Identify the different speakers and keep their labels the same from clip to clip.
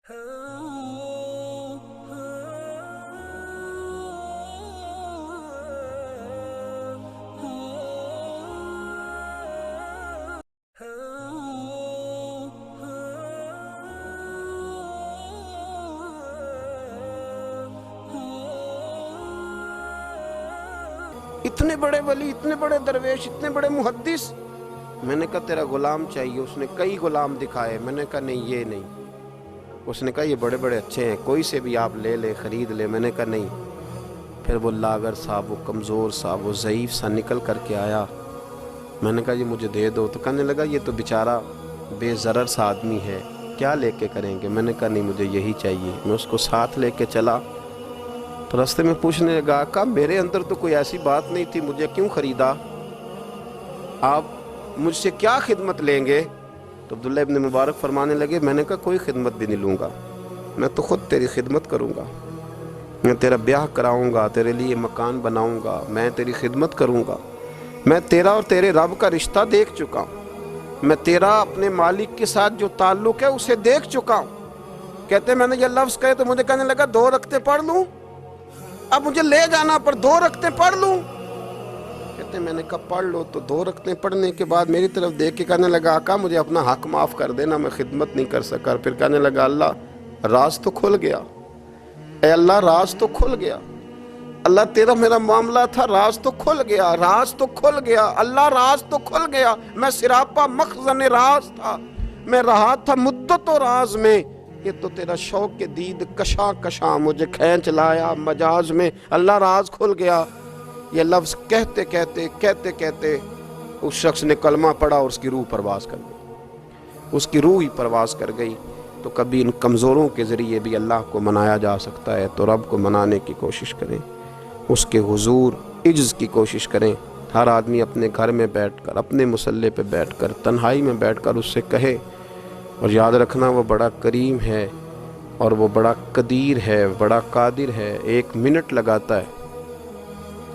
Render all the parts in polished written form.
Speaker 1: इतने बड़े वली, इतने बड़े दरवेश, इतने बड़े मुहद्दिस। मैंने कहा तेरा गुलाम चाहिए। उसने कई गुलाम दिखाए। मैंने कहा नहीं, ये नहीं। उसने कहा ये बड़े बड़े अच्छे हैं, कोई से भी आप ले ले, खरीद ले। मैंने कहा नहीं। फिर वो लागर सा, वो कमज़ोर सा, वो ज़ईफ़ सा निकल करके आया। मैंने कहा ये मुझे दे दो। तो कहने लगा ये तो बेचारा बेज़रर सा आदमी है, क्या लेके करेंगे। मैंने कहा नहीं, मुझे यही चाहिए। मैं उसको साथ लेके चला तो रास्ते में पूछने लगा आका मेरे अंदर तो कोई ऐसी बात नहीं थी, मुझे क्यों ख़रीदा, आप मुझसे क्या खिदमत लेंगे। तो अब्दुल्लाह इब्न मुबारक फरमाने लगे मैंने कहा कोई खिदमत भी नहीं लूँगा, मैं तो ख़ुद तेरी खिदमत करूँगा। मैं तेरा ब्याह कराऊँगा, तेरे लिए मकान बनाऊँगा, मैं तेरी खिदमत करूँगा। मैं तेरा और तेरे रब का रिश्ता देख चुका हूँ। मैं तेरा अपने मालिक के साथ जो ताल्लुक़ है उसे देख चुका हूँ। कहते मैंने ये लफ्ज़ कहे तो मुझे कहने लगा 2 रकते पढ़ लूँ, अब मुझे ले जाना पर 2 रकते पढ़ लूँ। कहते मैंने कहा पढ़ लो। तो 2 रकते पढ़ने के बाद मेरी तरफ देख के कहने लगा आका मुझे अपना हक माफ़ कर देना, मैं खिदमत नहीं कर सका। फिर कहने लगा अल्लाह राज तो खुल गया, ए अल्लाह राज तो खुल गया। अल्लाह तेरा मेरा मामला था, राज तो खुल गया, राज तो खुल गया, अल्लाह राज तो खुल गया। मैं सिरापा मखज़न राज था, मैं रहा था मुद्दत और राज में। ये तो तेरा शौक के दीद कशा कशा मुझे खींच लाया मजाज में। अल्लाह राज खुल गया। ये लफ्ज़ कहते कहते कहते कहते उस शख्स ने कलमा पढ़ा और उसकी रूह परवास कर गई। उसकी रूह ही परवास कर गई। तो कभी इन कमज़ोरों के ज़रिए भी अल्लाह को मनाया जा सकता है, तो रब को मनाने की कोशिश करें, उसके हुजूर इज्ज़ की कोशिश करें। हर आदमी अपने घर में बैठकर, अपने मुसल्ले पे बैठकर, तन्हाई में बैठकर उससे कहे। और याद रखना वो बड़ा करीम है और वो बड़ा कदीर है, बड़ा कादिर है। 1 मिनट लगाता है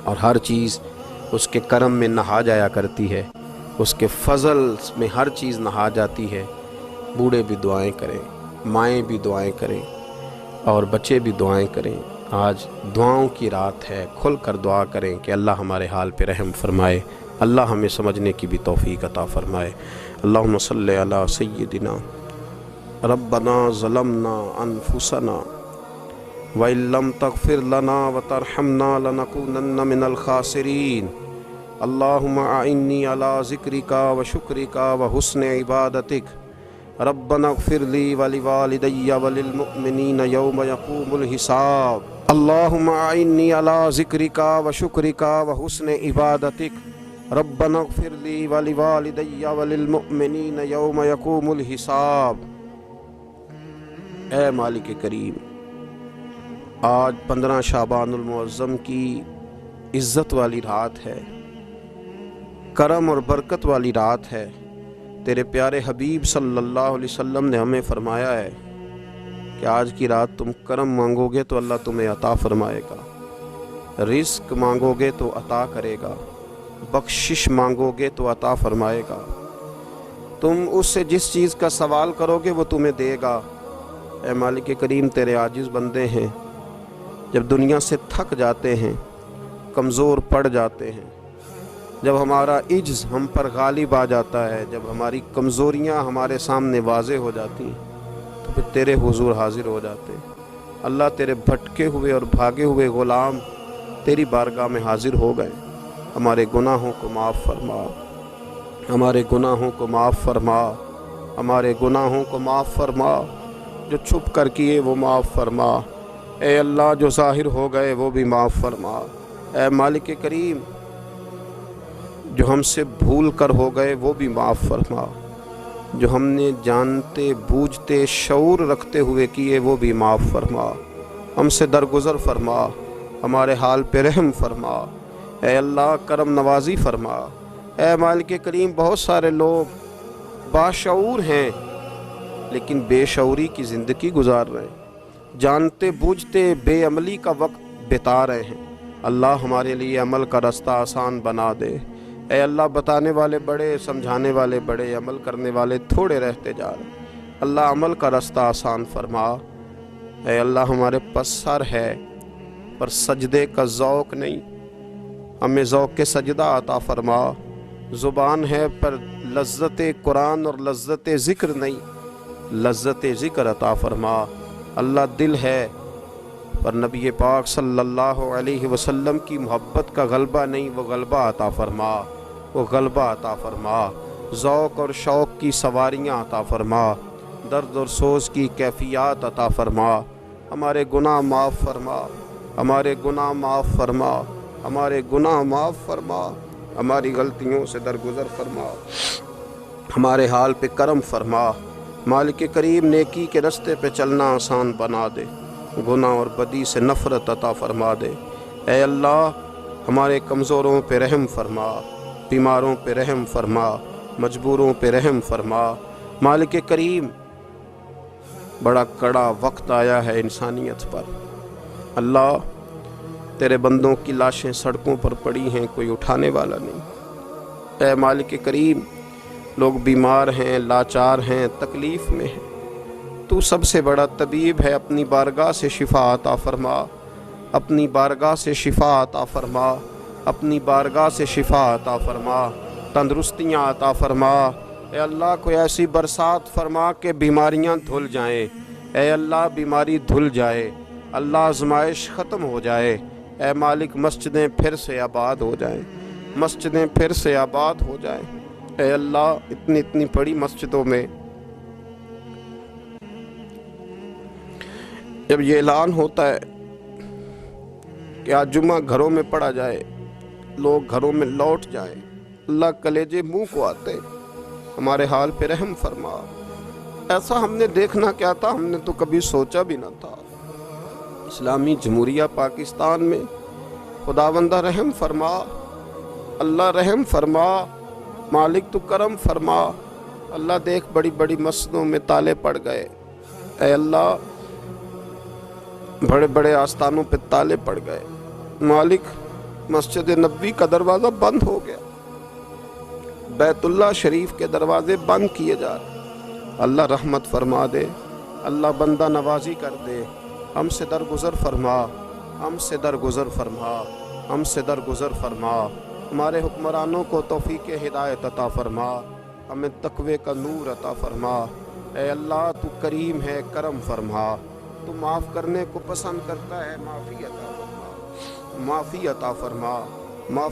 Speaker 1: और हर चीज़ उसके करम में नहा जाया करती है, उसके फजल में हर चीज़ नहा जाती है। बूढ़े भी दुआएं करें, माएँ भी दुआएं करें और बच्चे भी दुआएं करें। आज दुआओं की रात है, खुल कर दुआ करें कि अल्लाह हमारे हाल पे रहम फरमाए, अल्लाह हमें समझने की भी तौफीक अता फरमाए। अल्लाहुम्मा सल्ली अला सय्यिदिना रब्बना ज़लमना अनफुसना व इल्लम तग़फ़िर लना व तरहमना लनकूनन्ना मिनल ख़ासिरीन। अल्लाहुम्मा अइन्नी अला ज़िक्रिका व शुक्रिका व हुस्नि इबादतिक। रब्बना इग़फ़िर ली व लिवालिदैया व लिलमुअ्मिनीना यौम यक़ूमुल हिसाब। अल्लाहुम्मा अइन्नी अला ज़िक्रिका व शुक्रिका व हुस्नि इबादतिक। रब्बना इग़फ़िर ली व लिवालिदैया व लिलमुअ्मिनीना यौम यक़ूमुल हिसाब। ऐ मालिक करीम, आज 15 शाबानुल मुअज़्ज़म की इज़्ज़त वाली रात है, करम और बरकत वाली रात है। तेरे प्यारे हबीब सल्लल्लाहु अलैहि वसल्लम ने हमें फरमाया है कि आज की रात तुम करम मांगोगे तो अल्लाह तुम्हें अता फरमाएगा, रिज़्क मांगोगे तो अता करेगा, बख्शिश मांगोगे तो अता फरमाएगा। तुम उससे जिस चीज़ का सवाल करोगे वो तुम्हें देगा। ऐ मालिक करीम, तेरे आजिज़ बंदे हैं, जब दुनिया से थक जाते हैं, कमज़ोर पड़ जाते हैं, जब हमारा इज्ज़ हम पर गालिब आ जाता है, जब हमारी कमज़ोरियाँ हमारे सामने वाज़े हो जाती हैं, तो फिर तेरे हुजूर हाज़िर हो जाते हैं। अल्लाह तेरे भटके हुए और भागे हुए ग़ुलाम तेरी बारगाह में हाज़िर हो गए। हमारे गुनाहों को माफ़ फरमा, हमारे गुनाहों को माफ़ फरमा, हमारे गुनाहों को माफ़ फरमा। जो छुप कर किए वो माफ़ फरमा। ए अल्लाह, जो ज़ाहिर हो गए वो भी माफ़ फरमा। ए मालिक करीम, जो हमसे भूल कर हो गए वो भी माफ़ फरमा। जो हमने जानते बूझते शऊर रखते हुए किए वो भी माफ़ फरमा। हमसे दरगुज़र फरमा, हमारे हाल पे रहम फरमा। ए अल्लाह, करम नवाज़ी फरमा। ए मालिक करीम, बहुत सारे लोग बाशऊर हैं लेकिन बेशऊरी की ज़िंदगी गुजार रहे हैं, जानते बूझते बेअमली का वक्त बिता रहे हैं। अल्लाह, हमारे लिए अमल का रास्ता आसान बना दे। ए अल्लाह, बताने वाले बड़े, समझाने वाले बड़े, अमल करने वाले थोड़े रहते जा रहे। अल्लाह अमल का रास्ता आसान फरमा। ऐ अल्लाह हमारे पास सर है पर सजदे का ज़ौक़ नहीं, हमें ज़ौक़ सजदा अता फरमा। ज़ुबान है पर लज़्ज़त कुरान और लज़्ज़त ज़िक्र नहीं, लज़्ज़त ज़िक्र अता फरमा। अल्लाह दिल है पर नबी पाक सल्लल्लाहु अलैहि वसल्लम की मोहब्बत का गलबा नहीं, वो गलबा अता फरमा, वो गलबा अता फरमा। ज़ौक़ और शौक़ की सवारियाँ अता फरमा, दर्द और सोज़ की कैफियत अता फरमा। हमारे गुनाह माफ़ फरमा, हमारे गुनाह माफ़ फरमा, हमारे गुनाह माफ़ फरमा, हमारी गलतियों से दरगुज़र फरमा, हमारे हाल पे करम फरमा। मालिक करीम नेकी के रास्ते पे चलना आसान बना दे, गुनाह और बदी से नफ़रत अता फरमा दे। ऐ अल्लाह हमारे कमज़ोरों पे रहम फरमा, बीमारों पे रहम फरमा, मजबूरों पे रहम फरमा। मालिक करीम बड़ा कड़ा वक्त आया है इंसानियत पर। अल्लाह तेरे बंदों की लाशें सड़कों पर पड़ी हैं, कोई उठाने वाला नहीं। ऐ मालिक करीम लोग बीमार हैं, लाचार हैं, तकलीफ़ में हैं, तू सबसे बड़ा तबीब है, अपनी बारगाह से शिफा अता फरमा, अपनी बारगाह से शिफा अता फरमा, अपनी बारगाह से शिफा अता फरमा, तंदरुस्तियाँ अता फरमा। ऐ अल्लाह कोई ऐसी बरसात फरमा के बीमारियाँ धुल जाएं। ऐ अल्लाह बीमारी धुल जाए, अल्लाह आज़माइश ख़त्म हो जाए। ऐ मालिक मस्जिदें फिर से आबाद हो जाएं, मस्जिदें फिर से आबाद हो जाएं। ऐ अल्लाह इतनी इतनी बड़ी मस्जिदों में जब ये ऐलान होता है कि आज जुम्मा घरों में पढ़ा जाए, लोग घरों में लौट जाएं, अल्लाह कलेजे मुंह को आते, हमारे हाल पे रहम फरमा। ऐसा हमने देखना क्या था, हमने तो कभी सोचा भी न था। इस्लामी जमहूरिया पाकिस्तान में खुदावंदा रहम फरमा, अल्लाह रहम फरमा, मालिक तू करम फरमा। अल्लाह देख बड़ी बड़ी मस्जिदों में ताले पड़ गए, ऐ अल्लाह बड़े बड़े आस्थानों पे ताले पड़ गए। मालिक मस्जिद नबवी का दरवाज़ा बंद हो गया, बैतुल्लाह शरीफ के दरवाजे बंद किए जा रहे। अल्लाह रहमत फरमा दे, अल्लाह बंदा नवाजी कर दे, हमसे दरगुज़र फरमा, हमसे दरगुज़र फरमा, हमसे दरगुज़र फरमा। हमारे हुक्मरानों को तौफीक हिदायत अता फरमा, हमें तकवे का नूर अता फरमा। ऐ अल्लाह तू करीम है, करम फरमा, तू माफ़ करने को पसंद करता है, माफ़ी अता फरमा, माफ़ी अता फरमा, माफ़